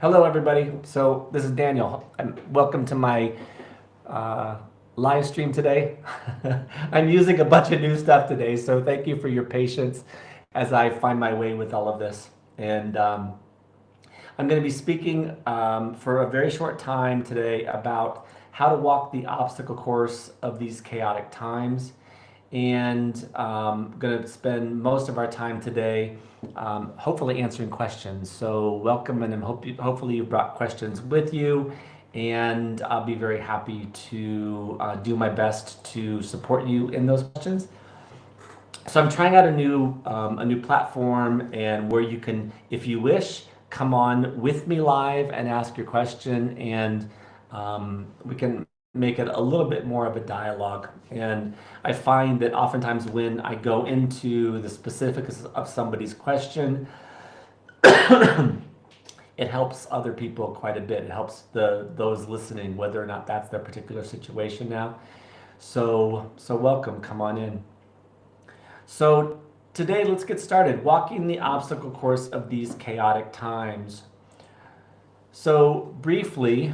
Hello, everybody. So this is Daniel, and welcome to my uh, live stream today. I'm using a bunch of new stuff today, so thank you for your patience as I find my way with all of this. And I'm going to be speaking for a very short time today about how to walk the obstacle course of these chaotic times. And going to spend most of our time today hopefully answering questions. So welcome, and hopefully you brought questions with you, and I'll be very happy to do my best to support you in those questions. So I'm trying out a new platform, and where you can, if you wish, come on with me live and ask your question, and we can make it a little bit more of a dialogue. And I find that oftentimes when I go into the specifics of somebody's question, it helps other people quite a bit. It helps those listening, whether or not that's their particular situation now. So welcome, come on in. So today, let's get started. Walking the obstacle course of these chaotic times. So briefly,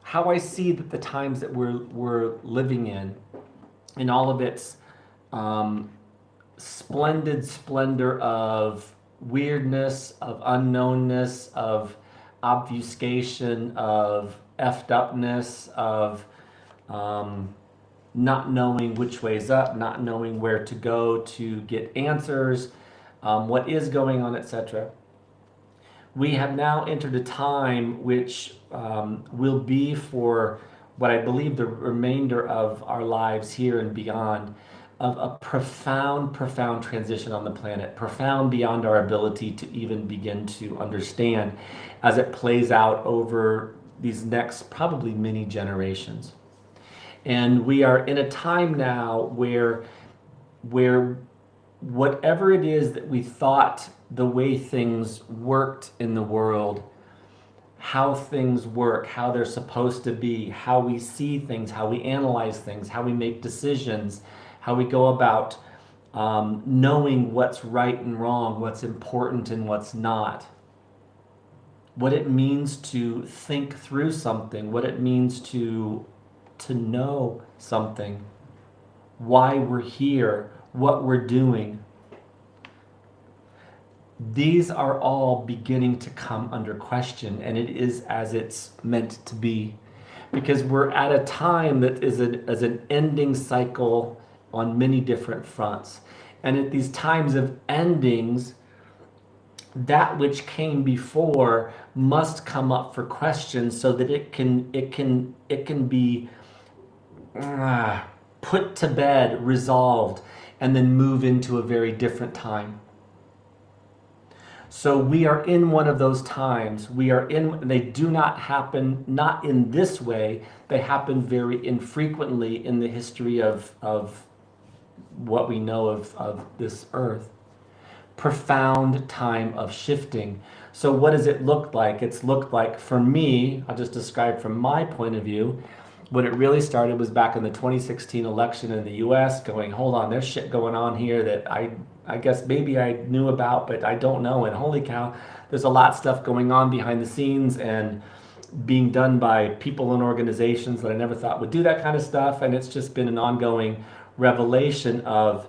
how I see that the times that we're living in all of its splendid splendor of weirdness, of unknownness, of obfuscation, of effed upness, of not knowing which way's up, not knowing where to go to get answers, what is going on, etc. We have now entered a time which will be, for what I believe the remainder of our lives here and beyond, of a profound, profound transition on the planet, profound beyond our ability to even begin to understand as it plays out over these next probably many generations. And we are in a time now where whatever it is that we thought the way things worked in the world, how things work, how they're supposed to be, how we see things, how we analyze things, how we make decisions, how we go about knowing what's right and wrong, what's important and what's not, what it means to think through something, what it means to know something, why we're here, what we're doing. These are all beginning to come under question, and it is as it's meant to be, because we're at a time that is an ending cycle on many different fronts. And at these times of endings, that which came before must come up for question so that it can be put to bed, resolved, and then move into a very different time. So we are in one of those times. They do not happen, not in this way. They happen very infrequently in the history of what we know of this earth. Profound time of shifting. So what does it look like? It's looked like, for me, I'll just describe from my point of view, when it really started was back in the 2016 election in the US, going, hold on, there's shit going on here that I guess maybe I knew about, but I don't know. And holy cow, there's a lot of stuff going on behind the scenes and being done by people and organizations that I never thought would do that kind of stuff. And it's just been an ongoing revelation of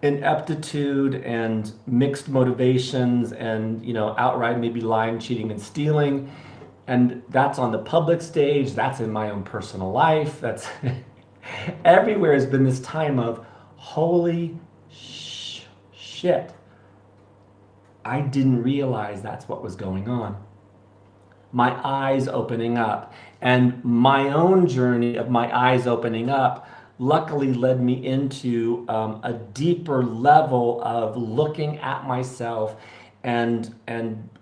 ineptitude and mixed motivations and, outright maybe lying, cheating, and stealing. And that's on the public stage, that's in my own personal life, that's everywhere has been this time of holy shit. I didn't realize that's what was going on. My eyes opening up, and my own journey of my eyes opening up luckily led me into a deeper level of looking at myself and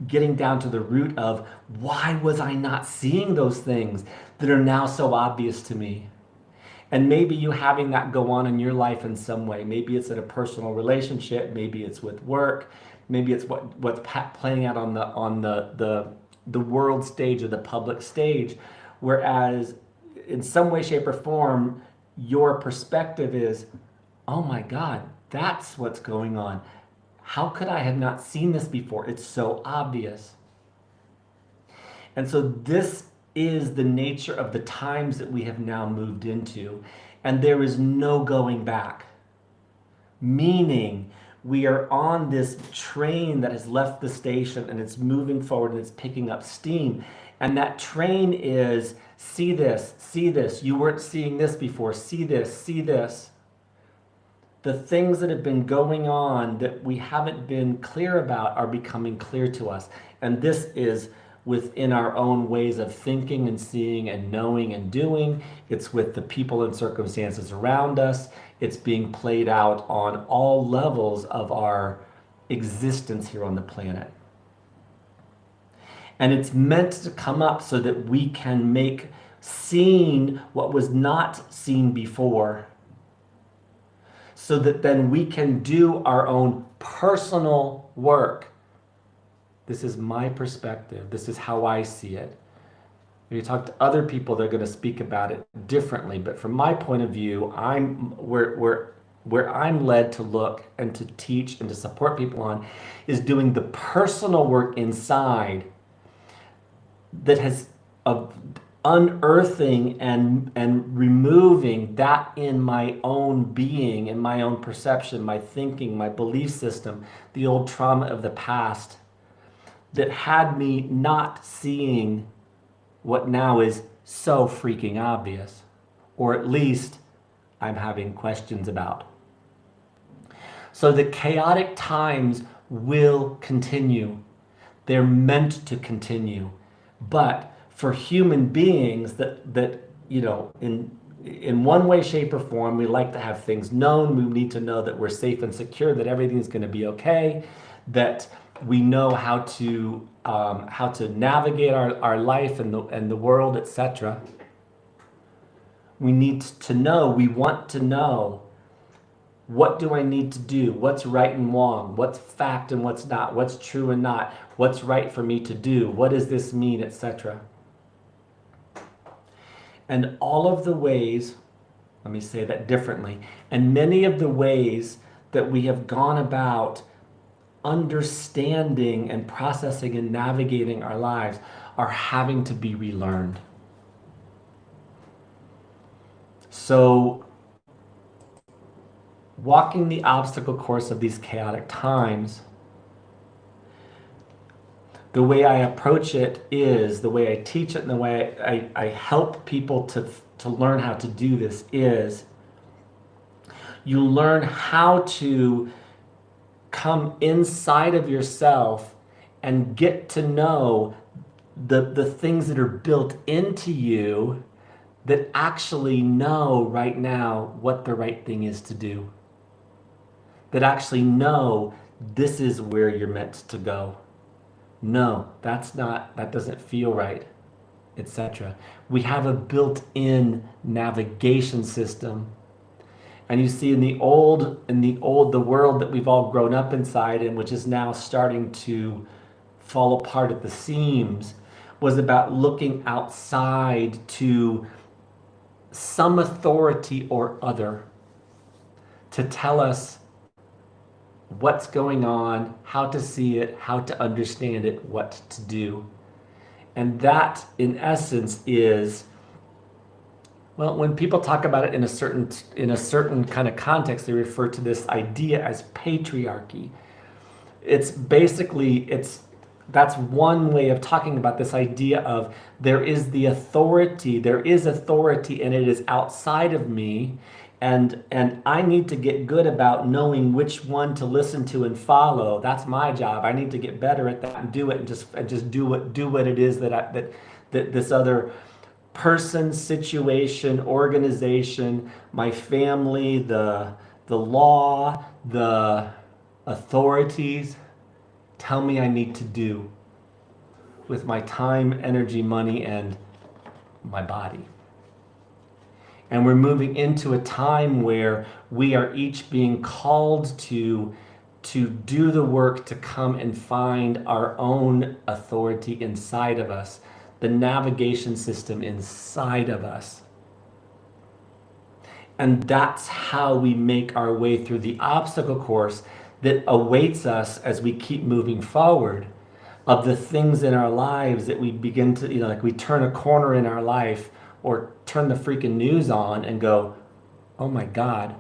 getting down to the root of why was I not seeing those things that are now so obvious to me. And maybe you having that go on in your life in some way. Maybe it's in a personal relationship, maybe it's with work, maybe it's what's playing out on the world stage or the public stage. Whereas in some way, shape, or form, your perspective is, oh my God, that's what's going on. How could I have not seen this before? It's so obvious. And so this is the nature of the times that we have now moved into. And there is no going back. Meaning, we are on this train that has left the station and it's moving forward and it's picking up steam. And that train is, see this, you weren't seeing this before, see this, see this. The things that have been going on that we haven't been clear about are becoming clear to us. And this is within our own ways of thinking and seeing and knowing and doing. It's with the people and circumstances around us. It's being played out on all levels of our existence here on the planet. And it's meant to come up so that we can make seen what was not seen before, so that then we can do our own personal work. This is my perspective. This is how I see it. If you talk to other people, they're going to speak about it differently. But from my point of view, where I'm led to look and to teach and to support people on is doing the personal work inside that has of unearthing and removing that in my own being, in my own perception, my thinking, my belief system, the old trauma of the past that had me not seeing what now is so freaking obvious, or at least I'm having questions about. So the chaotic times will continue. They're meant to continue. But for human beings that you know, in one way, shape, or form, we like to have things known. We need to know that we're safe and secure, that everything's going to be okay, that we know how to navigate our life and the world, etc. We need to know. We want to know, what do I need to do? What's right and wrong? What's fact and what's not? What's true and not? What's right for me to do? What does this mean, etc. And all of the ways, let me say that differently, and many of the ways that we have gone about understanding and processing and navigating our lives are having to be relearned. So, walking the obstacle course of these chaotic times, the way I approach it is, the way I teach it and the way I help people to learn how to do this is, you learn how to come inside of yourself and get to know the things that are built into you that actually know right now what the right thing is to do. That actually know this is where you're meant to go. No, that's not, that doesn't feel right, etc. We have a built-in navigation system. And you see the world that we've all grown up inside and which is now starting to fall apart at the seams, was about looking outside to some authority or other to tell us what's going on, how to see it, how to understand it, what to do. And that, in essence, is, well, when people talk about it in a certain kind of context, they refer to this idea as patriarchy. It's basically, that's one way of talking about this idea of there is authority, and it is outside of me. And I need to get good about knowing which one to listen to and follow. That's my job. I need to get better at that and do it, and just do what it is that this other person, situation, organization, my family, the law, the authorities tell me I need to do with my time, energy, money, and my body. And we're moving into a time where we are each being called to do the work to come and find our own authority inside of us, the navigation system inside of us. And that's how we make our way through the obstacle course that awaits us as we keep moving forward. of the things in our lives that we begin to, like we turn a corner in our life or turn the freaking news on and go, oh my God,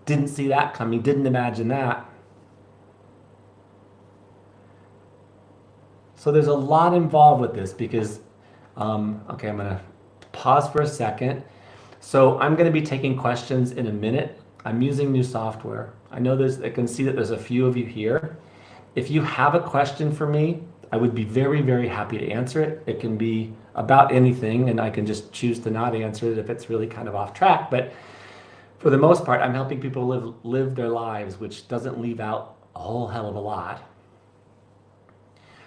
didn't see that coming, didn't imagine that. So there's a lot involved with this because, okay, I'm going to pause for a second. So I'm going to be taking questions in a minute. I'm using new software. I know I can see that there's a few of you here. If you have a question for me, I would be very, very happy to answer it. It can be about anything, and I can just choose to not answer it if it's really kind of off track. But for the most part, I'm helping people live their lives, which doesn't leave out a whole hell of a lot.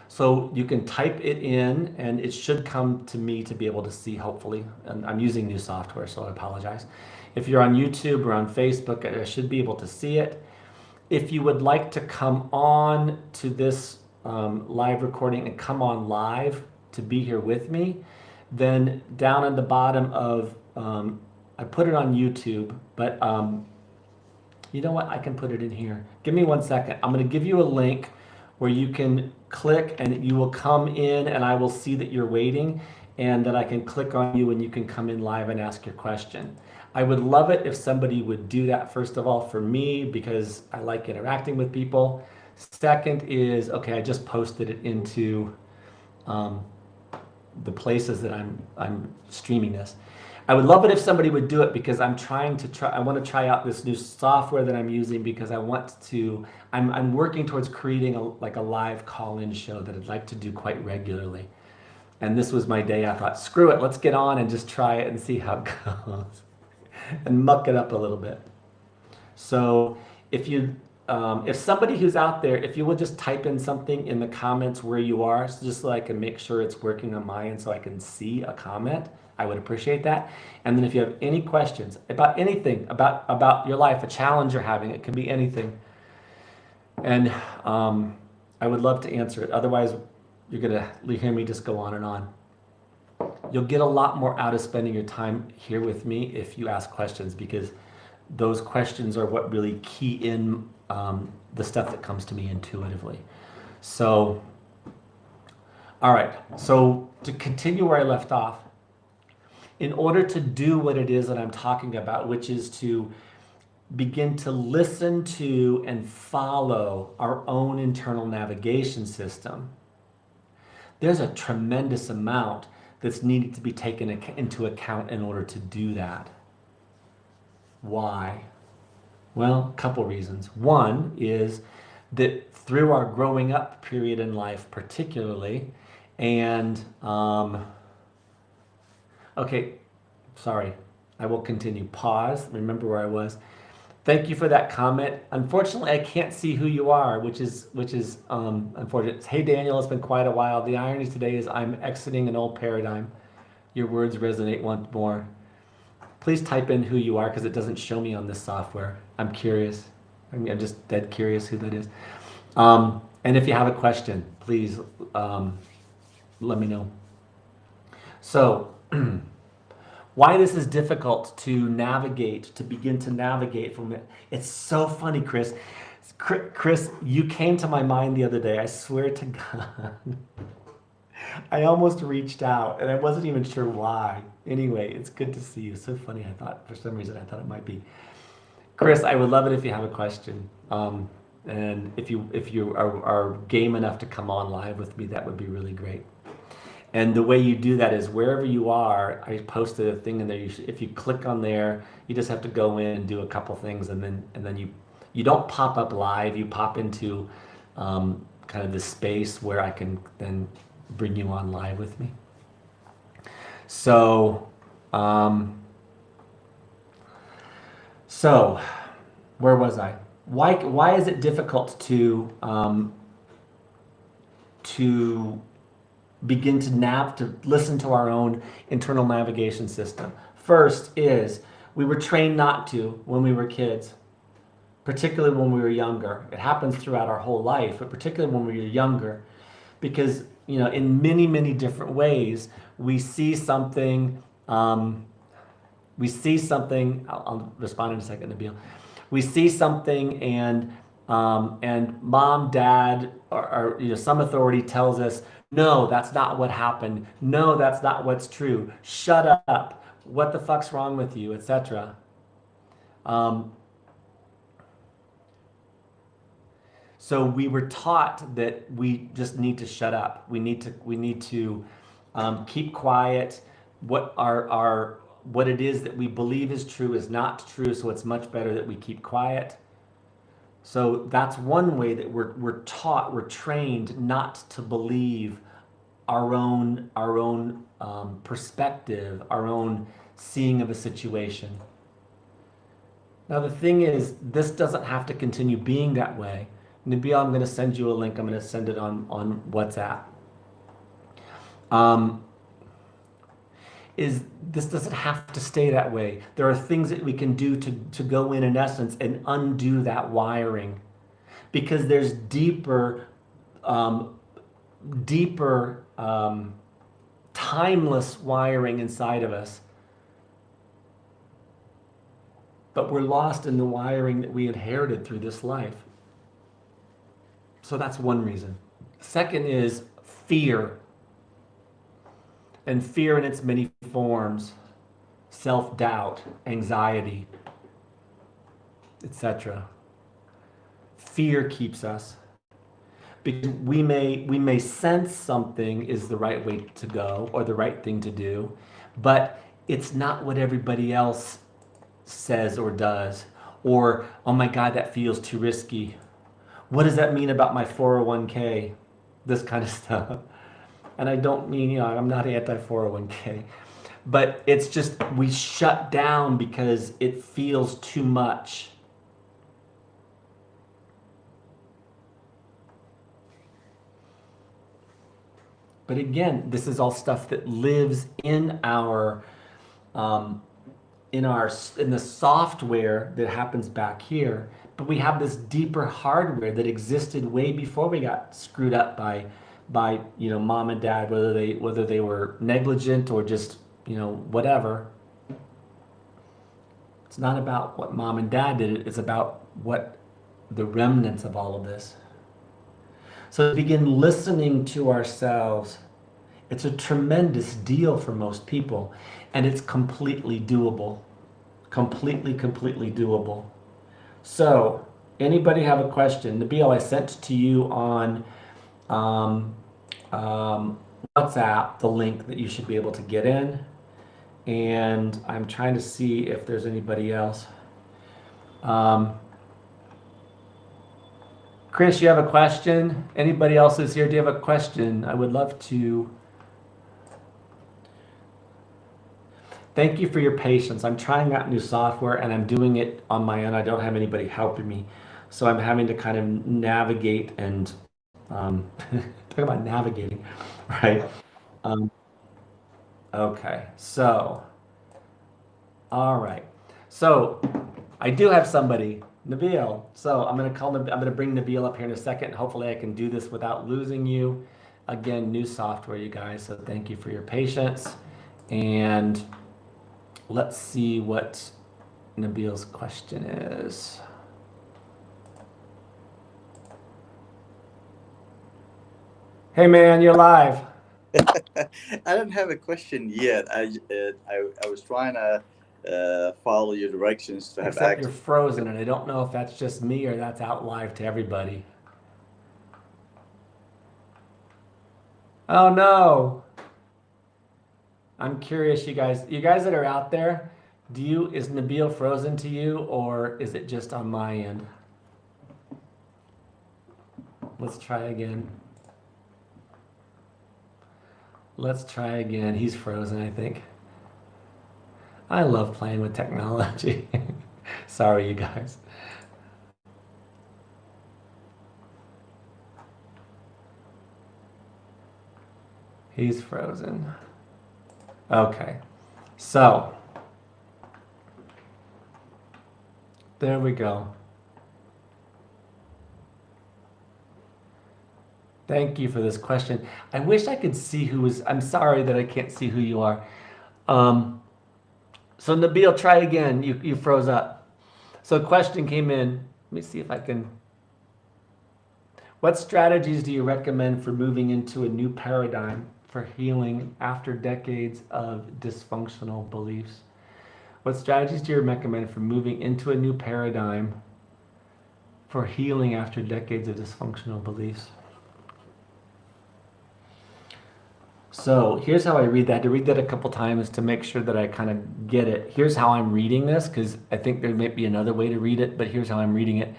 So you can type it in, and it should come to me to be able to see, hopefully. And I'm using new software, so I apologize. If you're on YouTube or on Facebook, I should be able to see it. If you would like to come on to this live recording and come on live to be here with me, then down at the bottom of, I put it on YouTube, but you know what? I can put it in here. Give me 1 second. I'm going to give you a link where you can click and you will come in, and I will see that you're waiting, and that I can click on you and you can come in live and ask your question. I would love it if somebody would do that, first of all, for me, because I like interacting with people. Second is, okay, I just posted it into the places that I'm streaming this. I would love it if somebody would do it, because I want to try out this new software that I'm using, because I'm working towards creating a live call-in show that I'd like to do quite regularly. And this was my day. I thought, screw it, let's get on and just try it and see how it goes and muck it up a little bit. So if somebody who's out there, if you would just type in something in the comments where you are, just so I can make sure it's working on my end so I can see a comment, I would appreciate that. And then if you have any questions about anything, about your life, a challenge you're having, it can be anything. And I would love to answer it. Otherwise, you're going to hear me just go on and on. You'll get a lot more out of spending your time here with me if you ask questions, because those questions are what really key in the stuff that comes to me intuitively. So, all right. So to continue where I left off, in order to do what it is that I'm talking about, which is to begin to listen to and follow our own internal navigation system, there's a tremendous amount that's needed to be taken into account in order to do that. Why? Well, a couple reasons. One is that through our growing up period in life particularly, and okay, sorry, I will continue. Pause, remember where I was. Thank you for that comment. Unfortunately, I can't see who you are, which is unfortunate. Hey, Daniel, it's been quite a while. The irony today is I'm exiting an old paradigm. Your words resonate once more. Please type in who you are, because it doesn't show me on this software. I'm curious. I'm just dead curious who that is. And if you have a question, please let me know. So, why this is difficult to begin to navigate from it. It's so funny, Chris. Chris, you came to my mind the other day. I swear to God. I almost reached out, and I wasn't even sure why. Anyway, it's good to see you. So funny. For some reason, I thought it might be. Chris, I would love it if you have a question. And if you are game enough to come on live with me, that would be really great. And the way you do that is wherever you are, I posted a thing in there. If you click on there, you just have to go in and do a couple things, and then you don't pop up live. You pop into kind of the space where I can then bring you on live with me. So, where was I? Why is it difficult to begin to listen to our own internal navigation system? First is we were trained not to when we were kids, particularly when we were younger. It happens throughout our whole life, but particularly when we were younger, because in many, many different ways, we see something. I'll respond in a second, Nabil. We see something, and And mom, dad, or some authority tells us, no, that's not what happened. No, that's not what's true. Shut up. What the fuck's wrong with you, etc. Um, so we were taught that we just need to shut up. We need to keep quiet. What it is that we believe is true is not true. So it's much better that we keep quiet. So that's one way that we're taught, we're trained not to believe our own perspective, our own seeing of a situation. Now the thing is, this doesn't have to continue being that way. Nabil, I'm going to send you a link. I'm going to send it on WhatsApp. Is this doesn't have to stay that way. There are things that we can do to go in essence and undo that wiring, because there's deeper timeless wiring inside of us, but we're lost in the wiring that we inherited through this life. So that's one reason. Second is fear. And fear in its many forms: self-doubt, anxiety, etc. Fear keeps us, because we may sense something is the right way to go or the right thing to do, but it's not what everybody else says or does. Or, oh my God, that feels too risky. What does that mean about my 401k? This kind of stuff. And I don't mean, I'm not anti-401k, but it's just we shut down because it feels too much. But again, this is all stuff that lives in in the software that happens back here. But we have this deeper hardware that existed way before we got screwed up by mom and dad, whether they were negligent or just whatever. It's not about what mom and dad did, it's about what the remnants of all of this. So to begin listening to ourselves, it's a tremendous deal for most people, and it's completely doable. Completely doable. So anybody have a question? Nabil, I sent to you on WhatsApp the link that you should be able to get in, and I'm trying to see if there's anybody else. Chris, you have a question? Anybody else is here? Do you have a question? I would love to. Thank you for your patience. I'm trying out new software and I'm doing it on my own. I don't have anybody helping me, so I'm having to kind of navigate and talk about navigating, right? Okay, so, all right. So I do have somebody, Nabil. So I'm gonna bring Nabil up here in a second. Hopefully I can do this without losing you. Again, new software, you guys. So thank you for your patience. And let's see what Nabil's question is. Hey man, you're live. I don't have a question yet. I was trying to follow your directions to have Except access. you're frozen, and I don't know if that's just me or that's out live to everybody. Oh no. I'm curious, you guys that are out there, is Nabil frozen to you, or is it just on my end? Let's try again. He's frozen, I think. I love playing with technology. Sorry, you guys. He's frozen. Okay, so there we go. Thank you for this question. I wish I could see who is. I'm sorry that I can't see who you are. So Nabil, try again. You froze up. So a question came in. Let me see if I can. What strategies do you recommend for moving into a new paradigm for healing after decades of dysfunctional beliefs? What strategies do you recommend for moving into a new paradigm for healing after decades of dysfunctional beliefs? So here's how I read that. I had to read that a couple times to make sure that I kind of get it. Here's how I'm reading this, because I think there might be another way to read it, but here's how I'm reading it.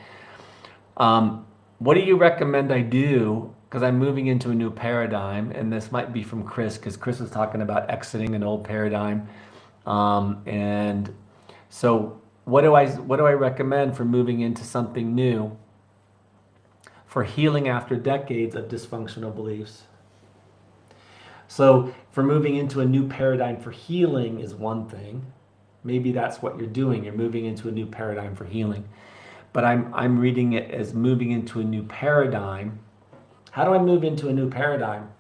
What do you recommend I do? Because I'm moving into a new paradigm, and this might be from Chris, because Chris was talking about exiting an old paradigm. And so what do I recommend for moving into something new for healing after decades of dysfunctional beliefs? So for moving into a new paradigm for healing is one thing. Maybe that's what you're doing. You're moving into a new paradigm for healing. But I'm reading it as moving into a new paradigm. How do I move into a new paradigm?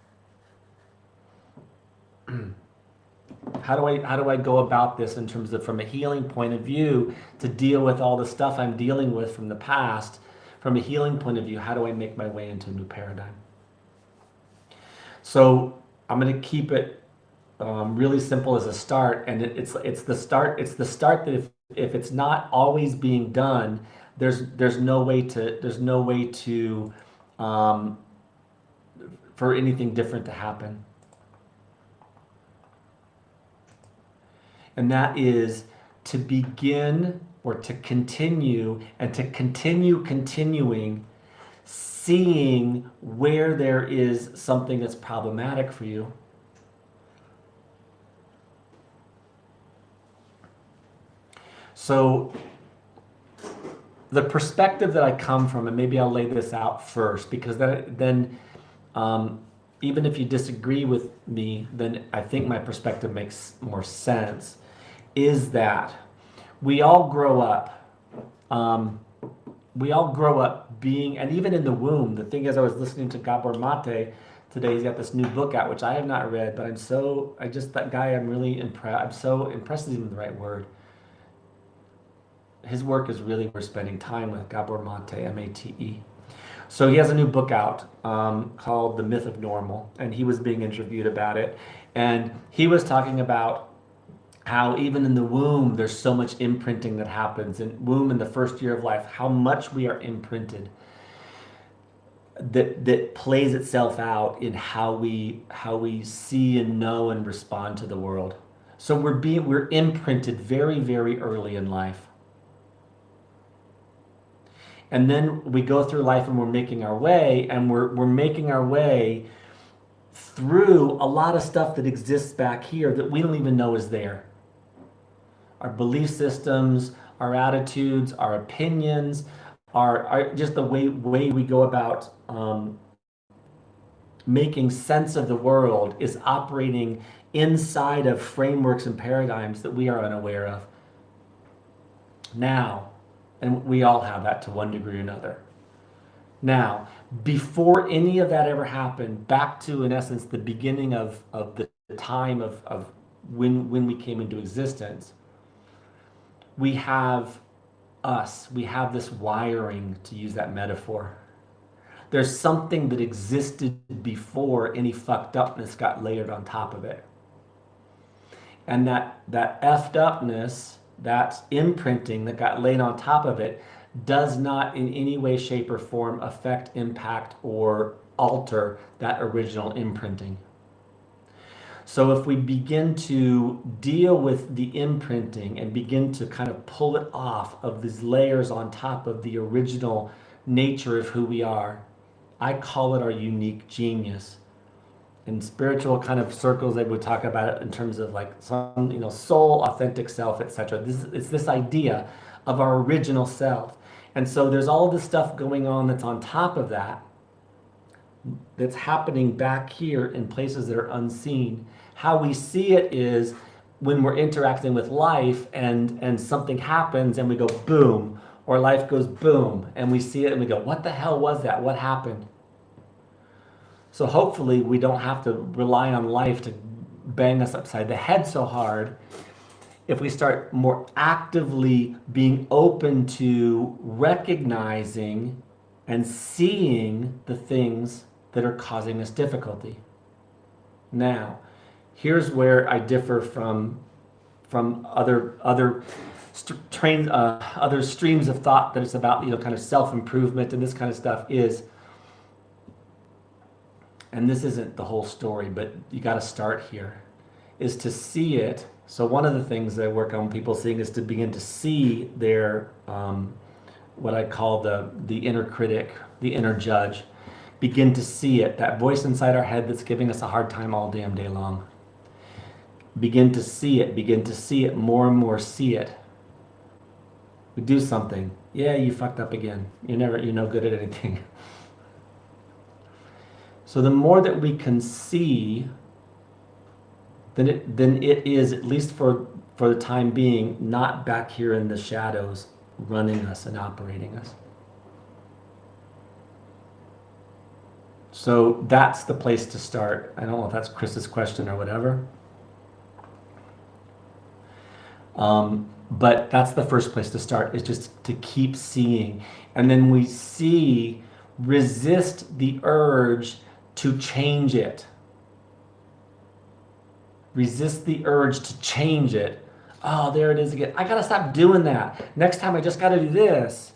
How do I go about this in terms of from a healing point of view to deal with all the stuff I'm dealing with from the past? From a healing point of view, how do I make my way into a new paradigm? So I'm going to keep it really simple as a start, and it's the start. It's the start that if it's not always being done, there's no way to for anything different to happen. And that is to begin or to continue and to continue continuing seeing where there is something that's problematic for you. So the perspective that I come from, and maybe I'll lay this out first, because then even if you disagree with me, then I think my perspective makes more sense, is that we all grow up. We all grow up being, and even in the womb, the thing is, I was listening to Gabor Mate today. He's got this new book out, which I have not read, but that guy, I'm really impressed. I'm so impressed isn't even the right word. His work is really worth spending time with. Gabor Mate, M-A-T-E. So he has a new book out called The Myth of Normal, and he was being interviewed about it. And he was talking about how even in the womb, there's so much imprinting that happens. In womb, in the first year of life, how much we are imprinted that plays itself out in how we see and know and respond to the world. So we're imprinted very, very early in life. And then we go through life and we're making our way, and we're making our way through a lot of stuff that exists back here that we don't even know is there. Our belief systems, our attitudes, our opinions, our just the way we go about making sense of the world is operating inside of frameworks and paradigms that we are unaware of now. And we all have that to one degree or another. Now, before any of that ever happened, back to, in essence, the beginning of the time of when we came into existence, we have this wiring, to use that metaphor. There's something that existed before any fucked upness got layered on top of it. And that effed upness, that imprinting that got laid on top of it, does not in any way, shape, or form affect, impact, or alter that original imprinting. So if we begin to deal with the imprinting and begin to kind of pull it off of these layers on top of the original nature of who we are, I call it our unique genius. In spiritual kind of circles, they would talk about it in terms of like some, soul, authentic self, etc. It's this idea of our original self. And so there's all this stuff going on that's on top of that, that's happening back here in places that are unseen. How we see it is when we're interacting with life and something happens and we go boom, or life goes boom, and we see it and we go, what the hell was that? What happened? So hopefully we don't have to rely on life to bang us upside the head so hard. If we start more actively being open to recognizing and seeing the things that are causing us difficulty. Now, here's where I differ from other streams of thought that it's about, kind of self-improvement and this kind of stuff is, and this isn't the whole story, but you got to start here, is to see it. So one of the things that I work on people seeing is to begin to see their what I call the inner critic, the inner judge. Begin to see it, that voice inside our head that's giving us a hard time all damn day long. Begin to see it more and more, see it. We do something. Yeah, you fucked up again. You're no good at anything. So the more that we can see, then it is, at least for the time being, not back here in the shadows running us and operating us. So that's the place to start. I don't know if that's Chris's question or whatever. But that's the first place to start, is just to keep seeing. And then we see, resist the urge to change it. Resist the urge to change it. Oh, there it is again. I gotta stop doing that. Next time I just gotta do this.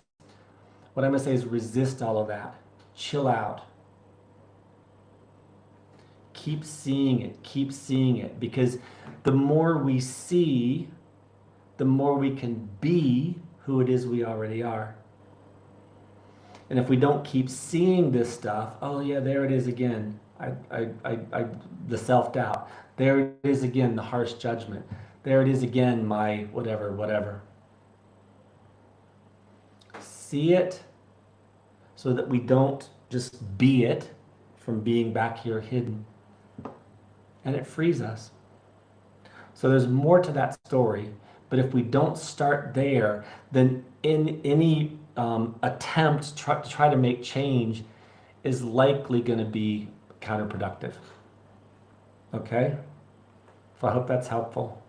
What I'm gonna say is resist all of that. Chill out. Keep seeing it, because the more we see, the more we can be who it is we already are. And if we don't keep seeing this stuff, oh yeah, there it is again. The self-doubt. There it is again, the harsh judgment. There it is again, my whatever. See it so that we don't just be it from being back here hidden. And it frees us. So there's more to that story, but if we don't start there, then in any attempt to try to make change is likely going to be counterproductive. Okay? So I hope that's helpful.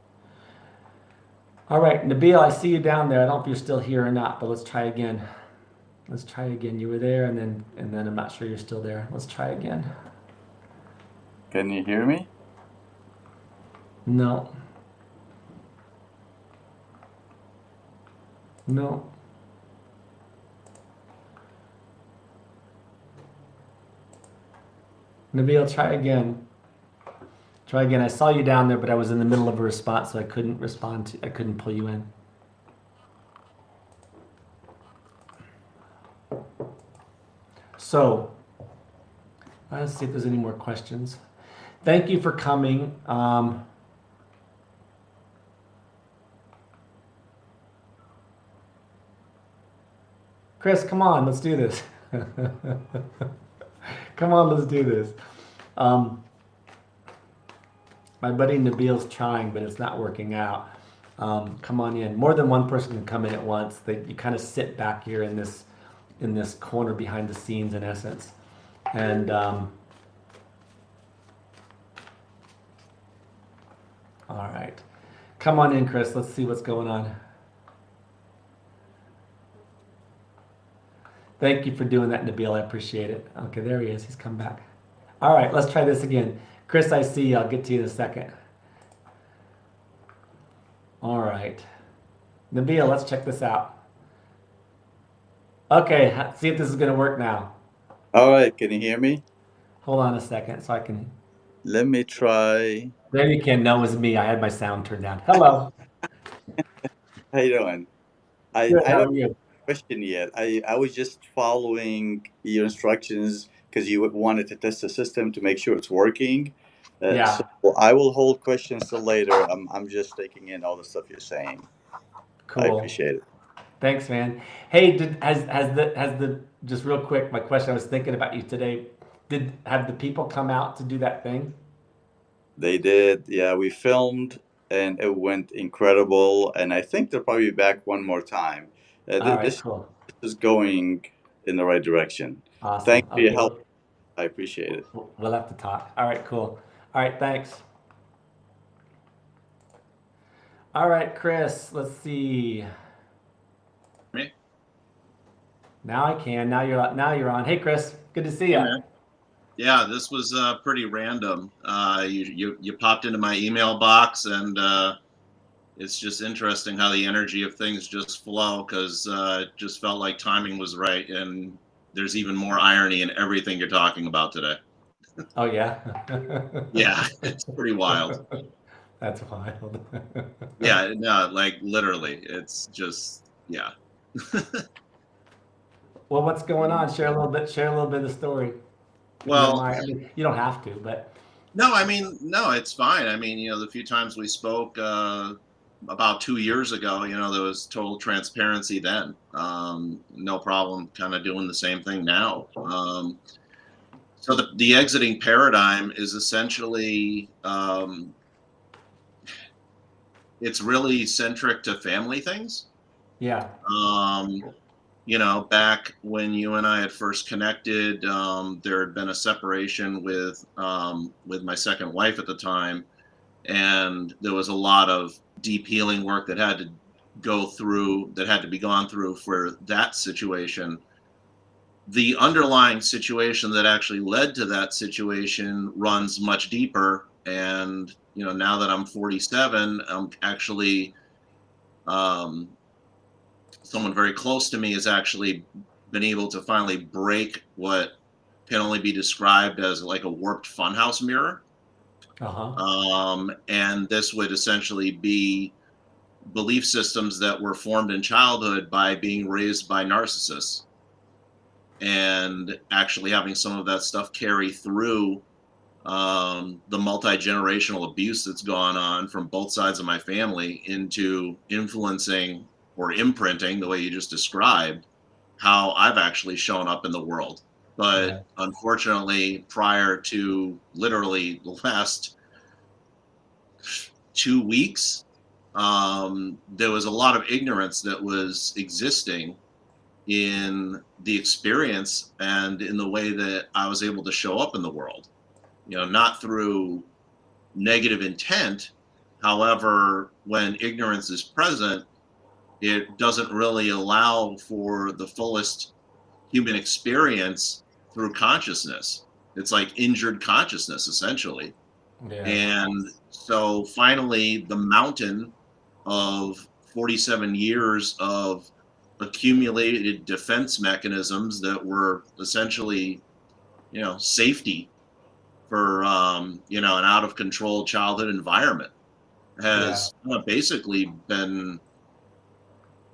All right, Nabil, I see you down there. I don't know if you're still here or not, but let's try again. You were there, and then I'm not sure you're still there. Let's try again. Can you hear me? No. Nabil, try again. I saw you down there, but I was in the middle of a response, so I couldn't I couldn't pull you in. So, let's see if there's any more questions. Thank you for coming. Chris, come on, let's do this. Come on, let's do this. My buddy Nabil's trying, but it's not working out. Come on in. More than one person can come in at once. You kind of sit back here in this corner behind the scenes, in essence. And all right. Come on in, Chris. Let's see what's going on. Thank you for doing that, Nabil. I appreciate it. Okay, there he is. He's come back. All right, let's try this again. Chris, I see you. I'll get to you in a second. All right. Nabil, let's check this out. Okay, see if this is going to work now. All right, can you hear me? Hold on a second so I can... Let me try. There you can. No, it was me. I had my sound turned down. Hello. How you doing? Good, I how don't are you? question yet. I was just following your instructions because you wanted to test the system to make sure it's working. Yeah. So I will hold questions till later. I'm just taking in all the stuff you're saying. Cool. I appreciate it. Thanks, man. Hey, has the just real quick, my question, I was thinking about you today. Have the people come out to do that thing? They did. Yeah, we filmed and it went incredible. And I think they'll probably be back one more time. All right, This cool. is going in the right direction. Awesome. Thanks for your Okay, help. I appreciate it. we'll have to talk. All right, cool. All right, thanks. All right, Chris, let's see. Me? Now I can. Now you're on. Hey, Chris. Good to see Hey you. man. Yeah, this was pretty random. You popped into my email box, and it's just interesting how the energy of things just flow because it just felt like timing was right, and there's even more irony in everything you're talking about today. Oh yeah. Yeah, it's pretty wild. That's wild. Yeah, no, like literally, it's just yeah. Well, what's going on? Share a little bit. Share a little bit of the story, if you don't Well, mind. I mean, you don't have to, but no, I mean, no, it's fine. I mean, the few times we spoke about 2 years ago, there was total transparency then. No problem kind of doing the same thing now. So the exiting paradigm is essentially, it's really centric to family things. yeah. Um, back when you and I had first connected, there had been a separation with my second wife at the time, and there was a lot of deep healing work that had to be gone through for that situation. The underlying situation that actually led to that situation runs much deeper, and now that I'm 47, I'm actually um, someone very close to me has actually been able to finally break what can only be described as like a warped funhouse mirror. Uh-huh. And this would essentially be belief systems that were formed in childhood by being raised by narcissists, and actually having some of that stuff carry through the multi-generational abuse that's gone on from both sides of my family into influencing or imprinting, the way you just described, how I've actually shown up in the world. Yeah. But unfortunately, prior to literally the last 2 weeks, there was a lot of ignorance that was existing in the experience and in the way that I was able to show up in the world. Not through negative intent. However, when ignorance is present, it doesn't really allow for the fullest human experience through consciousness. It's like injured consciousness, essentially. Yeah. And so finally, the mountain of 47 years of accumulated defense mechanisms that were essentially, safety for, an out of control childhood environment Yeah. has basically been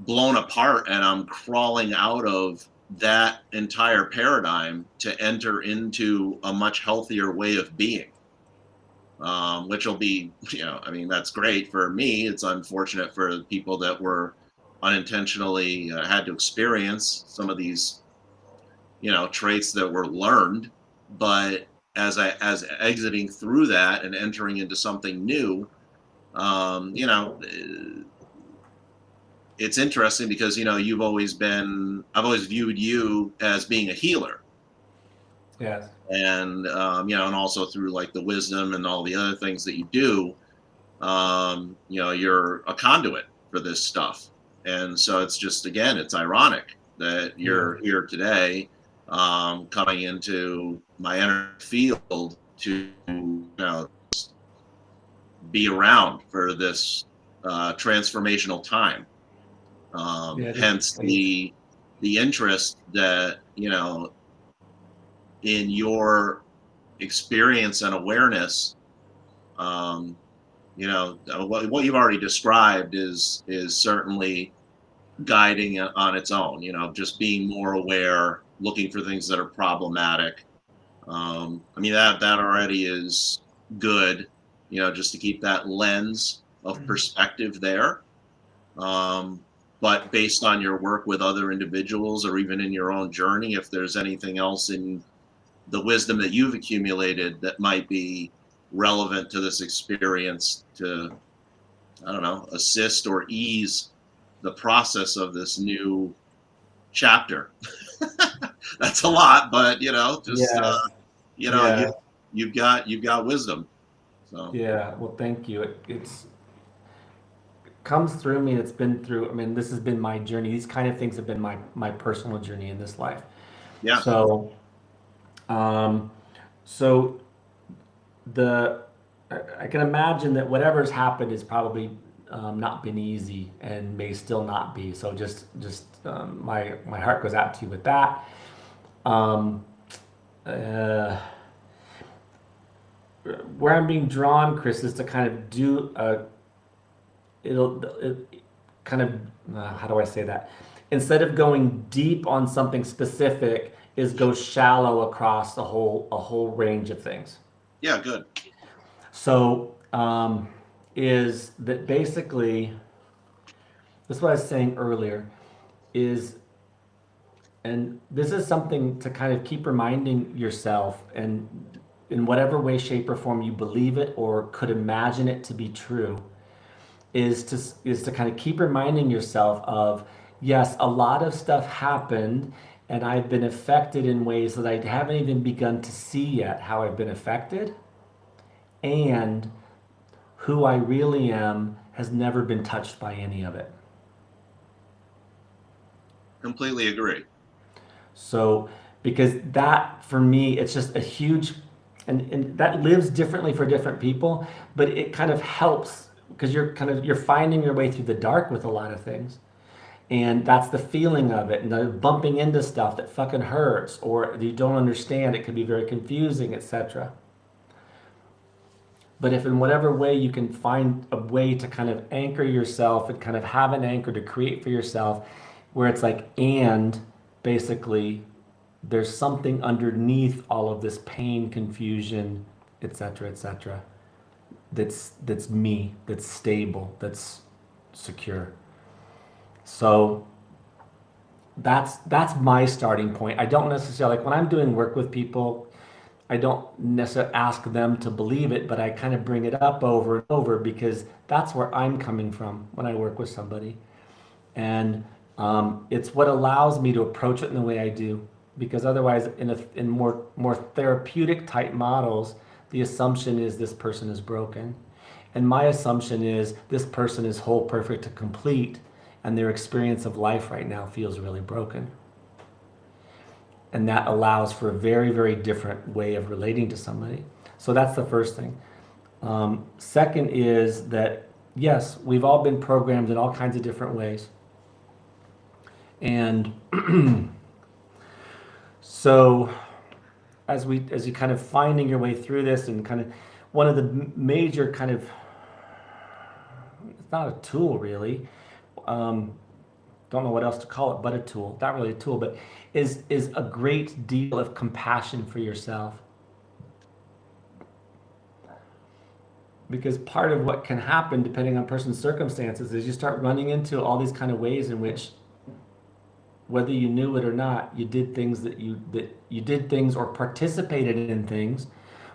blown apart. And I'm crawling out of that entire paradigm to enter into a much healthier way of being. Which will be, that's great for me. It's unfortunate for the people that were unintentionally had to experience some of these, traits that were learned. But as exiting through that and entering into something new, it's interesting because I've always viewed you as being a healer, Yes. and and also through like the wisdom and all the other things that you do, you're a conduit for this stuff. And so it's just, again, it's ironic that you're here today, coming into my energy field to be around for this transformational time. Yeah. Hence the interest that in your experience and awareness. What you've already described is certainly guiding on its own. Just being more aware, looking for things that are problematic. That already is good. Just to keep that lens of perspective there. But based on your work with other individuals, or even in your own journey, if there's anything else in the wisdom that you've accumulated that might be relevant to this experience to, I don't know, assist or ease the process of this new chapter. That's a lot, but just Yeah. you know, Yeah. you you've got wisdom. So Yeah. Well, thank you. It's comes through me, it's been through, I mean, this has been my journey. These kind of things have been my personal journey in this life. Yeah. So, um, so the I can imagine that whatever's happened has probably not been easy and may still not be. So just my heart goes out to you with that. Um, uh, where I'm being drawn, Chris, is to kind of do a it kind of how do I say that? Instead of going deep on something specific, is go shallow across a whole range of things. Yeah, good. So is that basically this is what I was saying earlier is and this is something to kind of keep reminding yourself and in whatever way, shape, or form you believe it or could imagine it to be true is to kind of keep reminding yourself of yes, a lot of stuff happened and I've been affected in ways that I haven't even begun to see yet how I've been affected, and who I really am has never been touched by any of it. Completely agree. So, because that for me, it's just a huge, and that lives differently for different people, but it kind of helps because you're finding your way through the dark with a lot of things. And that's the feeling of it, and the bumping into stuff that fucking hurts, or you don't understand, it can be very confusing, etc. But if in whatever way you can find a way to kind of anchor yourself and kind of have an anchor to create for yourself where it's like, and basically there's something underneath all of this pain, confusion, etc., etc., that's me, that's stable, that's secure. So that's my starting point. I don't necessarily like when I'm doing work with people, I don't necessarily ask them to believe it, but I kind of bring it up over and over because that's where I'm coming from when I work with somebody. And it's what allows me to approach it in the way I do. Because otherwise, in more therapeutic type models, the assumption is this person is broken. And my assumption is this person is whole, perfect, and complete, and their experience of life right now feels really broken. And that allows for a very, very different way of relating to somebody. So that's the first thing. Second is that, yes, we've all been programmed in all kinds of different ways. And so as you kind of finding your way through this and kind of one of the major kind of, it's not a tool really, don't know what else to call it but a tool, not really a tool, but is a great deal of compassion for yourself. Because part of what can happen depending on person's circumstances is you start running into all these kind of ways in which whether you knew it or not, you did things that you did things or participated in things,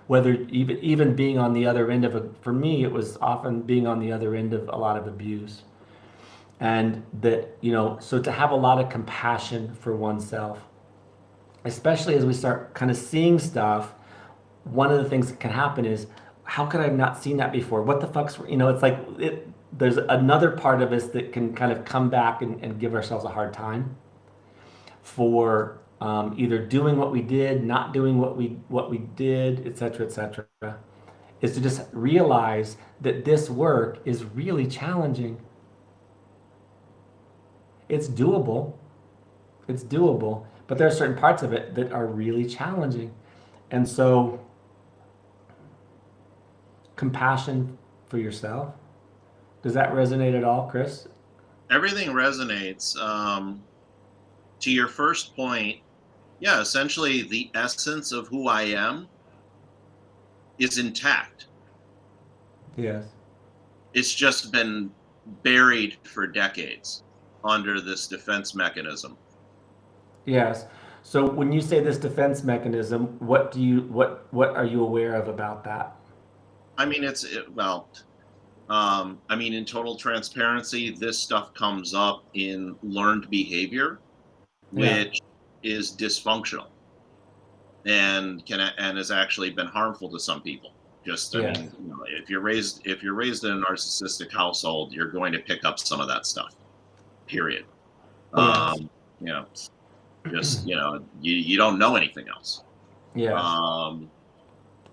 whether even being on the other end of for me it was often being on the other end of a lot of abuse. And that, so to have a lot of compassion for oneself, especially as we start kind of seeing stuff, one of the things that can happen is, how could I have not seen that before? What the fuck's, it's like, there's another part of us that can kind of come back and give ourselves a hard time for either doing what we did, not doing what we did, etc., etc., is to just realize that this work is really challenging. It's doable. It's doable, but there are certain parts of it that are really challenging. And so compassion for yourself. Does that resonate at all, Chris? Everything resonates. To your first point, yeah, essentially the essence of who I am is intact. Yes. It's just been buried for decades under this defense mechanism. Yes. So when you say this defense mechanism, what are you aware of about that? I mean, in total transparency, this stuff comes up in learned behavior, which is dysfunctional and has actually been harmful to some people. Just, I Yeah. mean, if you're raised in a narcissistic household, you're going to pick up some of that stuff. Period. Yes. You know, just you don't know anything else. Yes.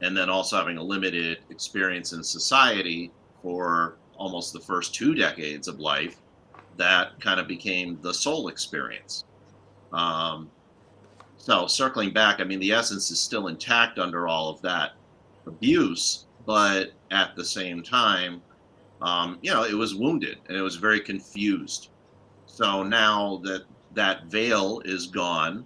And then also having a limited experience in society for almost the first 2 decades of life, that kind of became the soul experience. Um, so circling back, I mean, the essence is still intact under all of that abuse, but at the same time, it was wounded and it was very confused. So now that that veil is gone,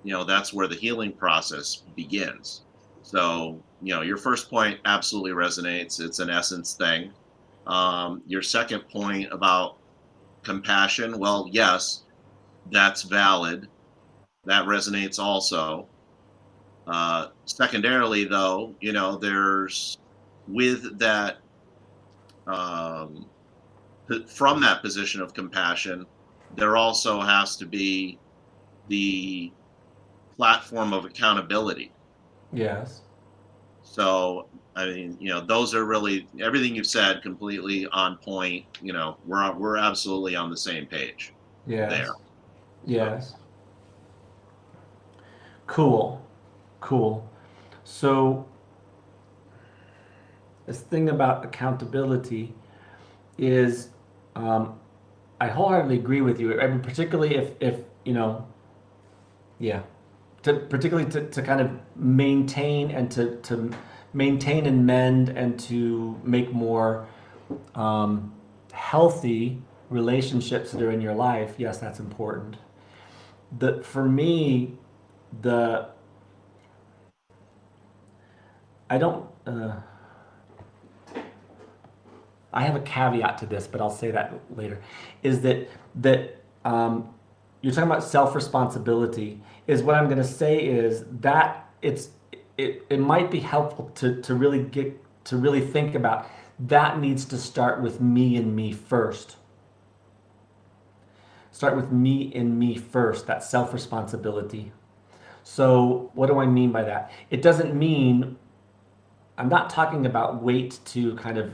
that's where the healing process begins. So, your first point absolutely resonates. It's an essence thing. Your second point about compassion, well, yes, that's valid. That resonates also. Secondarily, though, there's with that, um, from that position of compassion, there also has to be the platform of accountability. Yes. So, I mean, those are really everything you've said completely on point. We're absolutely on the same page Yes. there. Yes. Cool. So this thing about accountability is, I wholeheartedly agree with you. I mean, particularly if yeah, particularly to kind of maintain and to maintain and mend and to make more healthy relationships that are in your life. Yes, that's important. For me, the I don't. I have a caveat to this, but I'll say that later. Is that you're talking about self responsibility? Is what I'm going to say is that it might be helpful to really think about that needs to start with me and me first. Start with me and me first. That self responsibility. So what do I mean by that? It doesn't mean I'm not talking about wait to kind of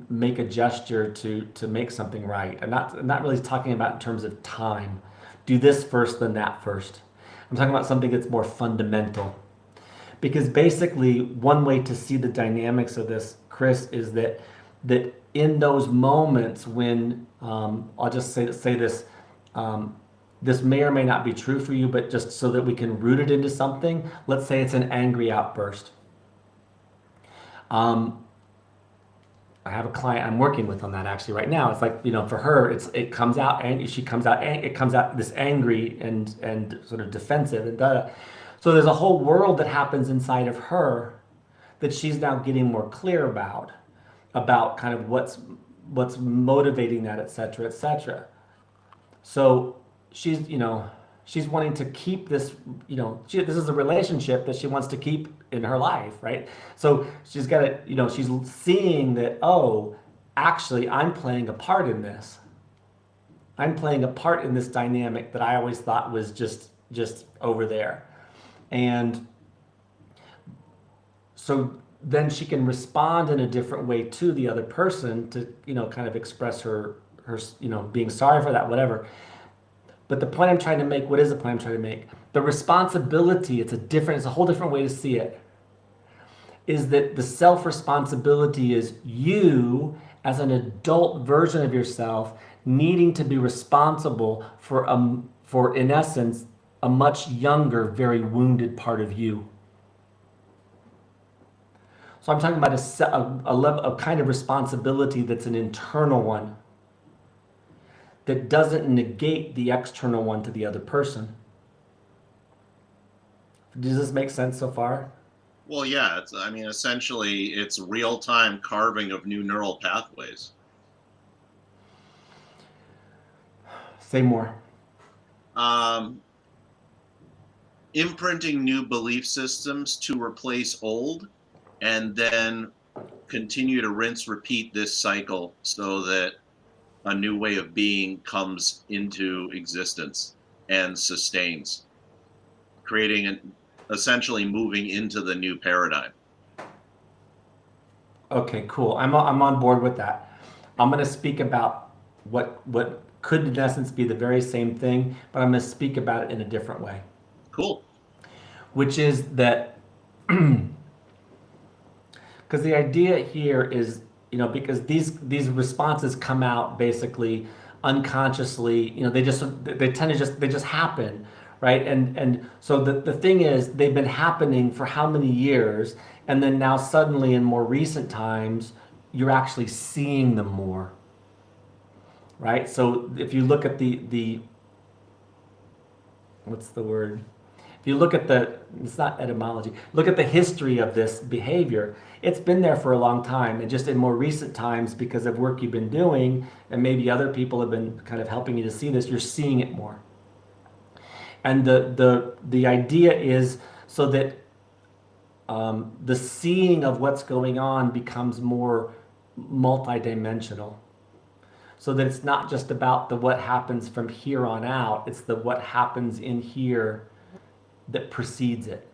make a gesture to make something right. I'm not really talking about in terms of time. Do this first, then that first. I'm talking about something that's more fundamental. Because basically, one way to see the dynamics of this, Chris, is that in those moments when I'll just say this. This may or may not be true for you, but just so that we can root it into something, let's say it's an angry outburst. I have a client I'm working with on that actually right now. It's like, for her, it comes out and it comes out this angry and sort of defensive and so there's a whole world that happens inside of her that she's now getting more clear about kind of what's motivating that, et cetera, et cetera. So she's wanting to keep this, this is a relationship that she wants to keep in her life, right? So she's got to, she's seeing that, oh, actually, I'm playing a part in this. I'm playing a part in this dynamic that I always thought was just over there. And so then she can respond in a different way to the other person to, kind of express her, being sorry for that, whatever. But the point I'm trying to make, what is the point I'm trying to make? The responsibility, it's a whole different way to see it, is that the self-responsibility is you as an adult version of yourself needing to be responsible for in essence, a much younger, very wounded part of you. So I'm talking about a level of kind of responsibility that's an internal one that doesn't negate the external one to the other person. Does this make sense so far? Well, yeah, essentially it's real-time carving of new neural pathways. Say more. Imprinting new belief systems to replace old, and then continue to rinse, repeat this cycle so that a new way of being comes into existence and sustains, creating essentially moving into the new paradigm. Okay, cool. I'm on board with that. I'm going to speak about what could in essence be the very same thing, but I'm going to speak about it in a different way, Cool. which is that because the idea here is, because these responses come out basically unconsciously, they tend to just happen, right? And so the thing is, they've been happening for how many years, and then now suddenly in more recent times, you're actually seeing them more, right? So if you look at the what's the word? If you look at it's not etymology, look at the history of this behavior. It's been there for a long time. And just in more recent times, because of work you've been doing, and maybe other people have been kind of helping you to see this, you're seeing it more. And the idea is so that the seeing of what's going on becomes more multidimensional. So that it's not just about the what happens from here on out, it's the what happens in here that precedes it.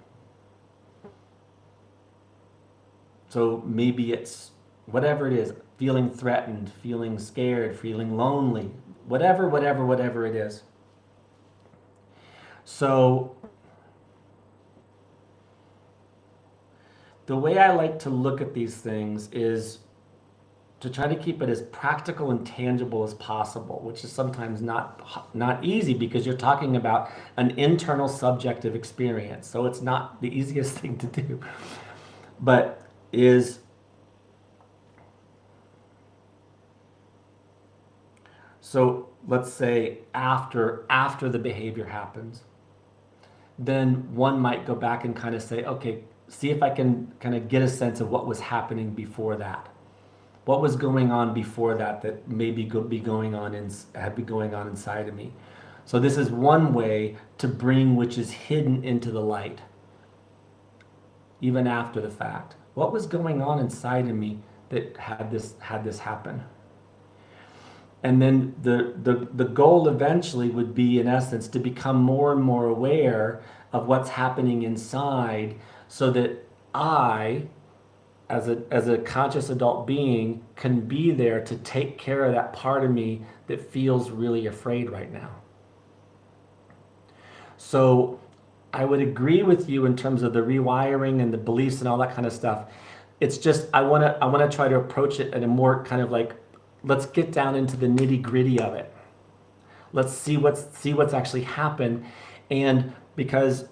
So maybe it's whatever it is, feeling threatened, feeling scared, feeling lonely, whatever it is. So the way I like to look at these things is to try to keep it as practical and tangible as possible, which is sometimes not easy because you're talking about an internal subjective experience. So it's not the easiest thing to do. But is so let's say after the behavior happens, then one might go back and kind of say, okay, see if I can kind of get a sense of what was happening before that. What was going on before that maybe had been going on inside of me. So this is one way to bring which is hidden into the light, even after the fact. What was going on inside of me that had this happen? And then the goal eventually would be, in essence, to become more and more aware of what's happening inside, so that I, as a conscious adult being, can be there to take care of that part of me that feels really afraid right now. So I would agree with you in terms of the rewiring and the beliefs and all that kind of stuff. It's just I want to try to approach it at a more kind of like, let's get down into the nitty-gritty of it. Let's see what's actually happened. And because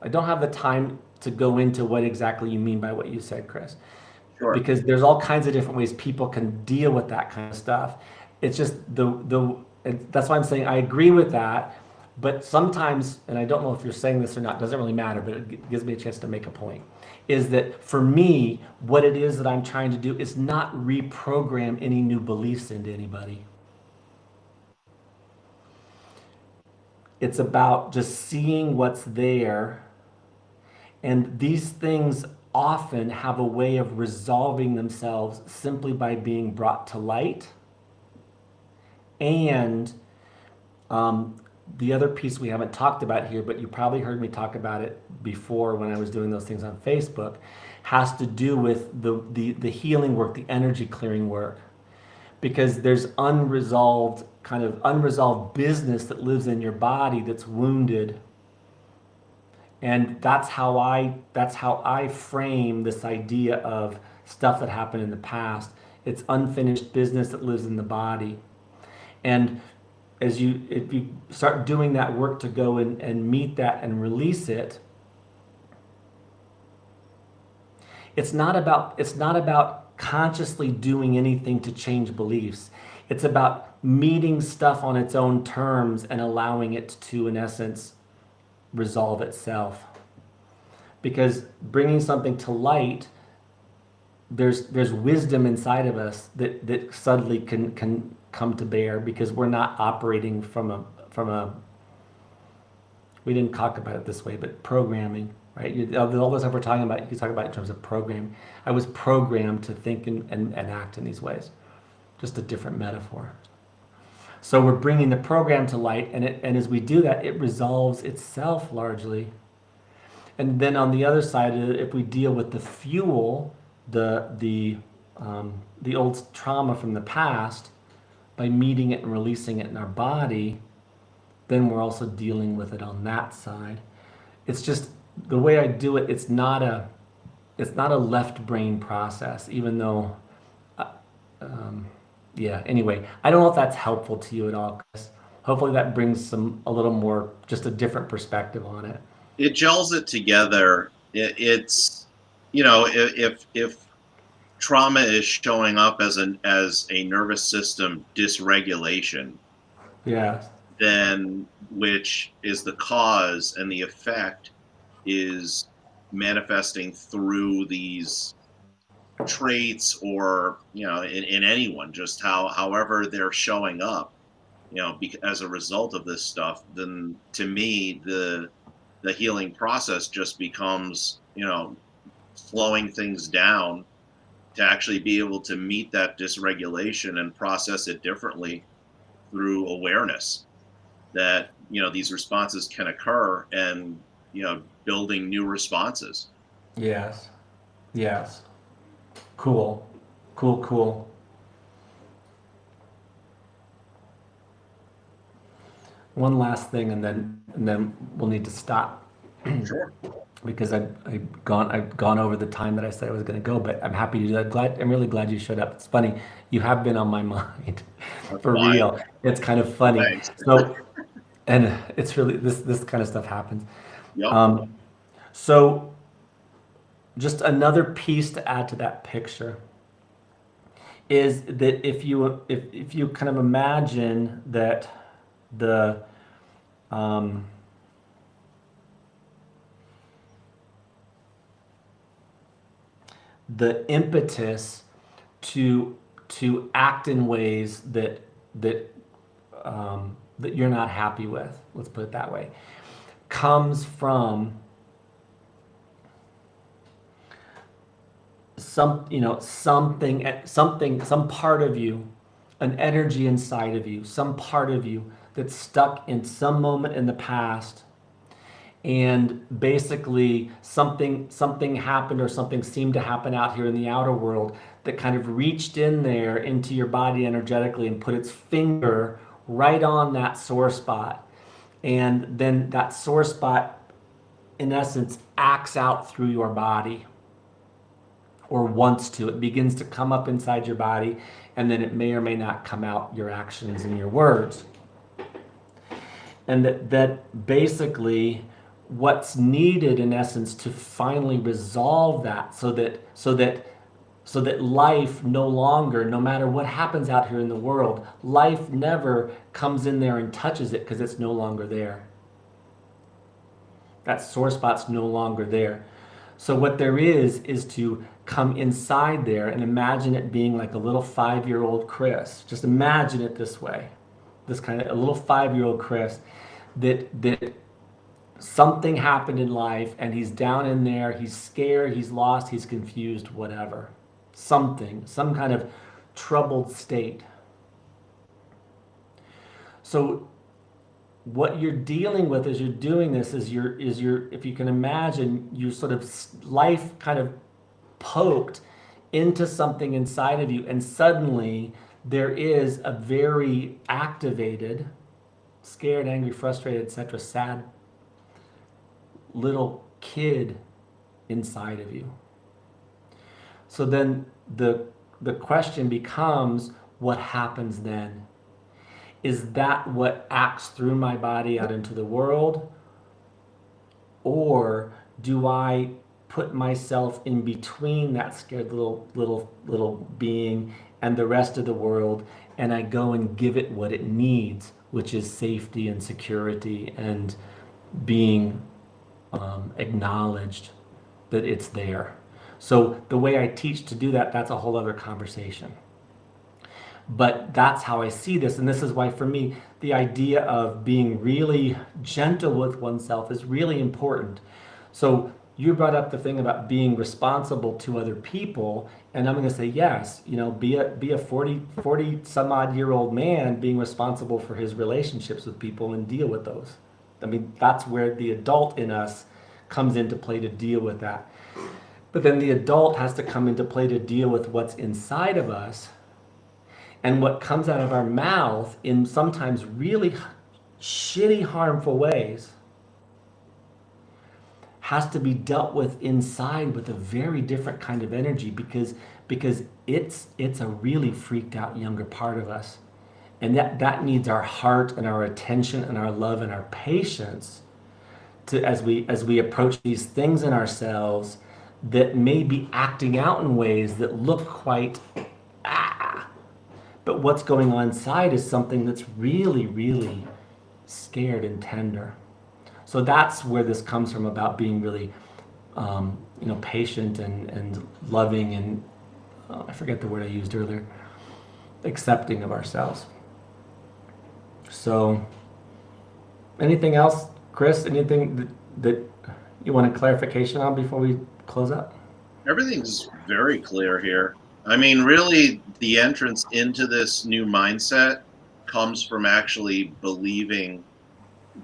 I don't have the time to go into what exactly you mean by what you said, Chris. Sure. Because there's all kinds of different ways people can deal with that kind of stuff. It's just that's why I'm saying I agree with that, but sometimes, and I don't know if you're saying this or not, doesn't really matter, but it gives me a chance to make a point, is that for me, what it is that I'm trying to do is not reprogram any new beliefs into anybody. It's about just seeing what's there. And these things often have a way of resolving themselves simply by being brought to light. And the other piece we haven't talked about here, but you probably heard me talk about it before when I was doing those things on Facebook, has to do with the healing work, the energy clearing work. Because there's unresolved business that lives in your body that's wounded. And that's how I frame this idea of stuff that happened in the past. It's unfinished business that lives in the body. And if you start doing that work to go and meet that and release it, it's not about consciously doing anything to change beliefs. It's about meeting stuff on its own terms and allowing it to, in essence, resolve itself. Because bringing something to light, there's wisdom inside of us that suddenly can come to bear, because we're not operating from a we didn't talk about it this way, but programming, right? All the stuff we're talking about, you can talk about it in terms of programming. I was programmed to think and act in these ways. Just a different metaphor. So we're bringing the program to light, and as we do that, it resolves itself largely. And then on the other side, if we deal with the fuel, the old trauma from the past, by meeting it and releasing it in our body, then we're also dealing with it on that side. It's just the way I do it. It's not a left brain process, even though. Yeah. Anyway, I don't know if that's helpful to you at all, Chris. Hopefully that brings a little more, just a different perspective on it. It gels it together. It's, if trauma is showing up as a nervous system dysregulation, Yeah. then which is the cause, and the effect is manifesting through these traits, or in anyone, just however they're showing up, as a result of this stuff, then to me the healing process just becomes, slowing things down to actually be able to meet that dysregulation and process it differently through awareness that, these responses can occur, and, building new responses. Yes. Yes. Cool. Cool. One last thing, and then we'll need to stop. Sure. Because I've gone over the time that I said I was going to go, but I'm happy to do that. I'm really glad you showed up. It's funny, you have been on my mind for fine. real. It's kind of funny. Thanks. So, and it's really this kind of stuff happens. Yep. So, just another piece to add to that picture is that if you kind of imagine that the impetus to act in ways that you're not happy with, let's put it that way, comes from some part of you, an energy inside of you, some part of you that's stuck in some moment in the past, and basically something happened, or something seemed to happen out here in the outer world that kind of reached in there into your body energetically and put its finger right on that sore spot. And then that sore spot, in essence, acts out through your body, or wants to. It begins to come up inside your body, and then it may or may not come out your actions and your words. And that basically what's needed, in essence, to finally resolve that, so that life no longer, no matter what happens out here in the world, life never comes in there and touches it, because it's no longer there. That sore spot's no longer there. So what there is to come inside there and imagine it being like a little 5-year-old Chris. Just imagine it this way. This kind of a little 5-year-old Chris that something happened in life, and he's down in there, he's scared, he's lost, he's confused, whatever. Some kind of troubled state. So what you're dealing with as you're doing this is if you can imagine, you sort of life kind of poked into something inside of you, and suddenly there is a very activated, scared, angry, frustrated, etc., sad little kid inside of you. So then the question becomes, what happens then? Is that what acts through my body out into the world? Or do I put myself in between that scared little being and the rest of the world, and I go and give it what it needs, which is safety and security and being acknowledged that it's there? So the way I teach to do that, that's a whole other conversation. But that's how I see this. And this is why, for me, the idea of being really gentle with oneself is really important. So you brought up the thing about being responsible to other people, and I'm going to say yes. You know, be a 40 some odd year old man being responsible for his relationships with people and deal with those. I mean, that's where the adult in us comes into play to deal with that. But then the adult has to come into play to deal with what's inside of us, and what comes out of our mouth in sometimes really shitty, harmful ways has to be dealt with inside with a very different kind of energy, because it's a really freaked out younger part of us, and that needs our heart and our attention and our love and our patience to, as we approach these things in ourselves that may be acting out in ways that look quite but what's going on inside is something that's really, really scared and tender. So that's where this comes from, about being really, patient and loving and, I forget the word I used earlier, accepting of ourselves. So, anything else, Chris? Anything that you want a clarification on before we close up? Everything's very clear here. I mean, really, the entrance into this new mindset comes from actually believing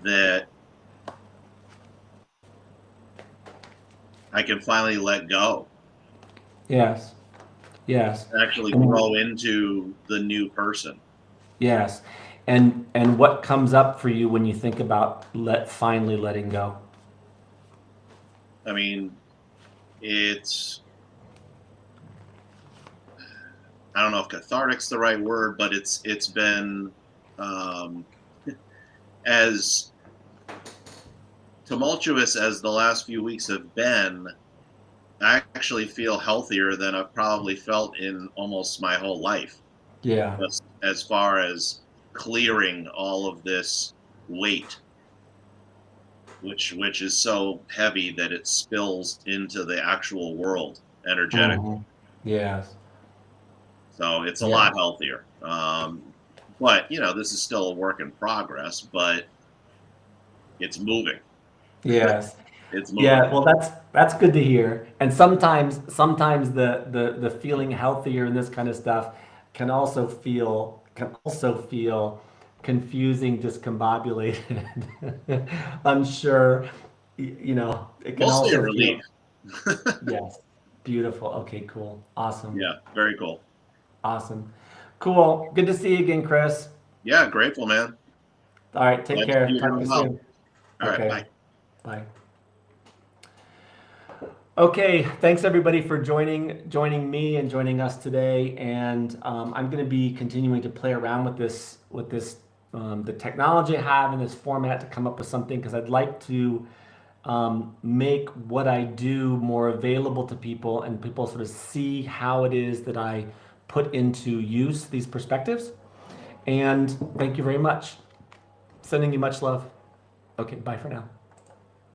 that I can finally let go. Yes. Yes. Actually grow into the new person. Yes. And what comes up for you when you think about finally letting go? I mean, it's, I don't know if cathartic's the right word, but it's been as tumultuous as the last few weeks have been. I actually feel healthier than I've probably felt in almost my whole life. Yeah. Just as far as clearing all of this weight, which is so heavy that it spills into the actual world energetically. Mm-hmm. Yes. So it's a lot healthier. But, this is still a work in progress, but it's moving. Yes. It's moving. Yeah, well, that's good to hear. And sometimes the feeling healthier and this kind of stuff can also feel confusing, discombobulated, unsure. It can Mostly also a relief. Yes, beautiful. Okay, cool, awesome. Yeah, very cool. Awesome, cool. Good to see you again, Chris. Yeah, grateful, man. All right, take care. You're Talk to doing you well. soon. All right, Okay. bye. Bye. Okay, thanks everybody for joining me and joining us today. And I'm going to be continuing to play around with the technology I have in this format to come up with something, because I'd like to make what I do more available to people, and people sort of see how it is that I put into use these perspectives. And thank you very much. Sending you much love. Okay, bye for now.